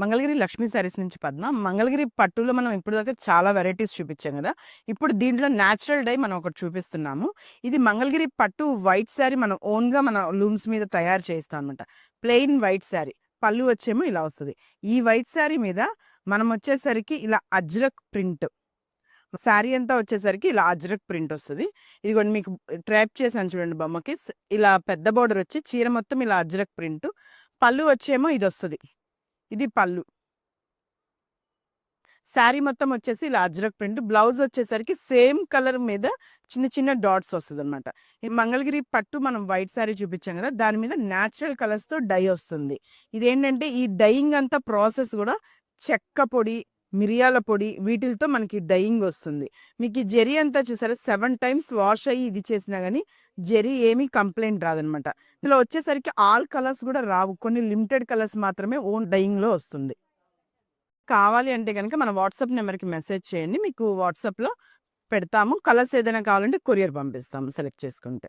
మంగళగిరి లక్ష్మీ శారీస్ నుంచి పద్మ. మంగళగిరి పట్టులో మనం ఇప్పటిదాకా చాలా వెరైటీస్ చూపించాం కదా! ఇప్పుడు దీంట్లో న్యాచురల్ డై మనం ఒకటి చూపిస్తున్నాము. ఇది మంగళగిరి పట్టు వైట్ శారీ మనం ఓన్‌గా మన లూమ్స్ మీద తయారు చేయిస్తాం అనమాట. Plain white sari. పళ్ళు వచ్చేమో ఇలా వస్తది. ఈ వైట్ శారీ మీద మనం వచ్చేసరికి ఇలా అజ్రక్ ప్రింట్. శారీ అంతా వచ్చేసరికి ఇలా అజ్రక్ ప్రింట్ వస్తది. ఇదిగోండి మీకు ట్రాప్ చేశాను చూడండి బొమ్మకి. ఇలా పెద్ద బోర్డర్ వచ్చి చీర మొత్తం ఇలా అజ్రక్ ప్రింట్. పళ్ళు వచ్చేమో ఇదొస్తది. ఇది పళ్ళు. శారీ మొత్తం వచ్చేసి ఇలా అజ్రక్ ప్రింట్. బ్లౌజ్ వచ్చేసరికి సేమ్ కలర్ మీద చిన్న చిన్న డాట్స్ వస్తదనమాట. ఈ మంగళగిరి పట్టు మనం వైట్ శారీ చూపించాం కదా! దాని మీద న్యాచురల్ కలర్స్‌తో డై వస్తుంది. ఇదేంటంటే ఈ డైయింగ్ అంతా ప్రాసెస్ కూడా చెక్క పొడి, మిరియాల పొడి వీటిలతో మనకి డైయింగ్ వస్తుంది. మీకు ఈ జరీ అంతా చూసారా 7 టైమ్స్ వాష్ అయ్యి ఇది చేసినా గానీ జరీ ఏమీ కంప్లెయింట్ రాదనమాట. ఇందులో వచ్చేసరికి ఆల్ కలర్స్ కూడా రావు. కొన్ని లిమిటెడ్ కలర్స్ మాత్రమే ఓన్ డైయింగ్‌లో వస్తుంది. కావాలి అంటే గనక మన వాట్సాప్ నెంబర్‌కి మెసేజ్ చేయండి. మీకు వాట్సాప్‌లో పెడతాము. కలర్స్ ఏదైనా కావాలంటే కొరియర్ పంపిస్తాము సెలెక్ట్ చేసుకుంటే.